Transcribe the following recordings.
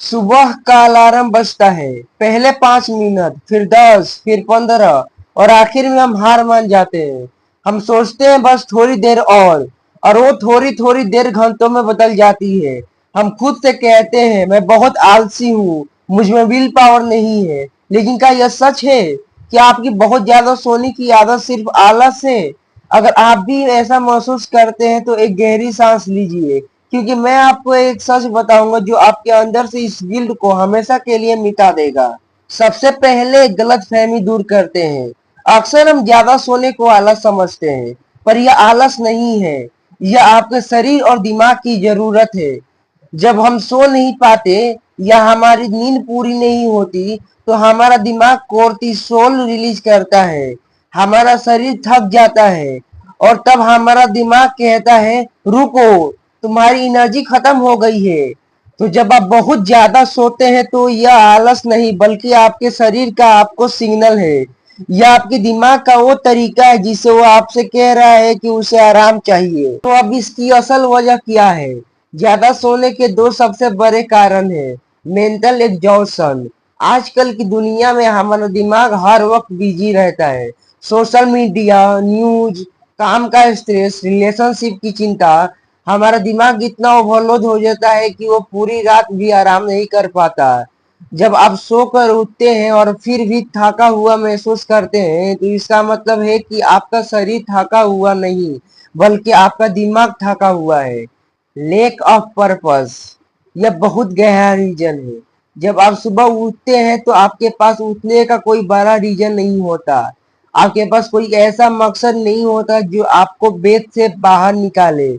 सुबह का अलार्म बजता है। पहले 5 मिनट, फिर 10, फिर 15 और आखिर में हम हार मान जाते हैं। हम सोचते हैं बस थोड़ी देर और वो थोड़ी थोड़ी देर घंटों में बदल जाती है। हम खुद से कहते हैं मैं बहुत आलसी हूँ, मुझ में विल पावर नहीं है। लेकिन क्या यह सच है कि आपकी बहुत ज्यादा सोने की आदत सिर्फ आलस है? अगर आप भी ऐसा महसूस करते हैं तो एक गहरी सांस लीजिए, क्योंकि मैं आपको एक सच बताऊंगा जो आपके अंदर से इस गिल्ट को हमेशा के लिए मिटा देगा। सबसे पहले गलतफहमी दूर करते हैं। अक्सर हम ज्यादा सोने को आलस समझते हैं, पर यह आलस नहीं है। यह आपके शरीर और दिमाग की जरूरत है। जब हम सो नहीं पाते या हमारी नींद पूरी नहीं होती, तो हमारा दिमाग कोर्टिसोल रिलीज करता है। हमारा शरीर थक जाता है और तब हमारा दिमाग कहता है रुको, तुम्हारी एनर्जी खत्म हो गई है। तो जब आप बहुत ज्यादा सोते हैं तो यह आलस नहीं बल्कि आपके शरीर का आपको सिग्नल है। यह आपके दिमाग का वो तरीका है जिससे वो आपसे कह रहा है कि उसे आराम चाहिए। तो अब इसकी असल वजह क्या है? ज्यादा सोने के दो सबसे बड़े कारण है। Mental exhaustion. आजकल की दुनिया में हमारा दिमाग हर वक्त बिजी रहता है। सोशल मीडिया, न्यूज, काम का स्ट्रेस, रिलेशनशिप की चिंता। हमारा दिमाग इतना ओवरलोड हो जाता है कि वो पूरी रात भी आराम नहीं कर पाता। जब आप सोकर उठते हैं और फिर भी थका हुआ महसूस करते हैं, तो इसका मतलब है कि आपका शरीर थका हुआ नहीं, बल्कि आपका दिमाग थका हुआ है। Lake of purpose. यह बहुत गहरा रीजन है। जब आप सुबह उठते हैं तो आपके पास उठने का कोई बड़ा रीजन नहीं होता। आपके पास कोई ऐसा मकसद नहीं होता जो आपको बेड से बाहर निकाले।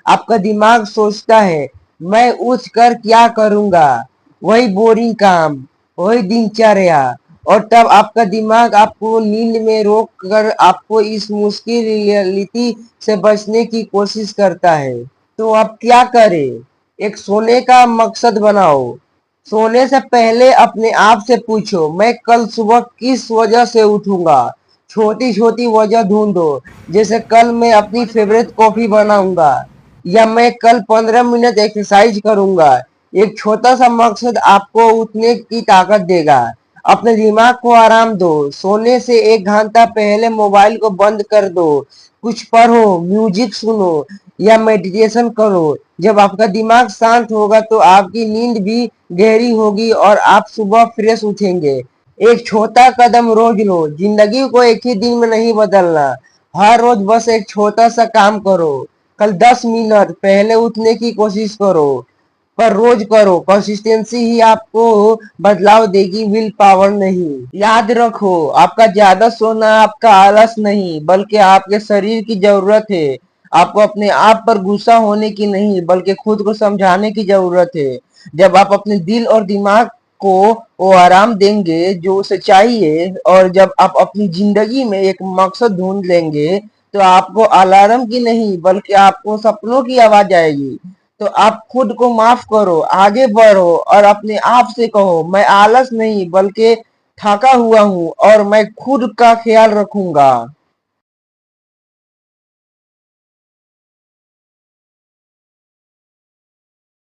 आपका दिमाग सोचता है मैं उठ कर क्या करूंगा, वही बोरिंग काम, वही दिनचर्या। और तब आपका दिमाग आपको नींद में रोक कर आपको इस मुश्किल रियलिटी से बचने की कोशिश करता है। तो आप क्या करें? एक सोने का मकसद बनाओ। सोने से पहले अपने आप से पूछो मैं कल सुबह किस वजह से उठूंगा। छोटी छोटी वजह ढूंढो, जैसे कल मैं अपनी फेवरेट कॉफी बनाऊंगा या मैं कल 15 मिनट एक्सरसाइज करूंगा। एक छोटा सा मकसद आपको उठने की ताकत देगा। अपने दिमाग को आराम दो। सोने से 1 घंटा पहले मोबाइल को बंद कर दो। कुछ पढ़ो, म्यूजिक सुनो या मेडिटेशन करो। जब आपका दिमाग शांत होगा तो आपकी नींद भी गहरी होगी और आप सुबह फ्रेश उठेंगे। एक छोटा कदम रोज लो। जिंदगी को एक ही दिन में नहीं बदलना। हर रोज बस एक छोटा सा काम करो। कल 10 मिनट पहले उठने की कोशिश करो, पर रोज करो। कंसिस्टेंसी ही आपको बदलाव देगी, विल पावर नहीं। याद रखो, आपका ज्यादा सोना आपका आलस नहीं बल्कि आपके शरीर की जरूरत है। आपको अपने आप पर गुस्सा होने की नहीं बल्कि खुद को समझाने की जरूरत है। जब आप अपने दिल और दिमाग को वो आराम देंगे जो उसे चाहिए, और जब आप अपनी जिंदगी में एक मकसद ढूंढ लेंगे, तो आपको अलार्म की नहीं बल्कि आपको सपनों की आवाज आएगी। तो आप खुद को माफ करो, आगे बढ़ो और अपने आप से कहो मैं आलस नहीं बल्कि थका हुआ हूँ और मैं खुद का ख्याल रखूंगा।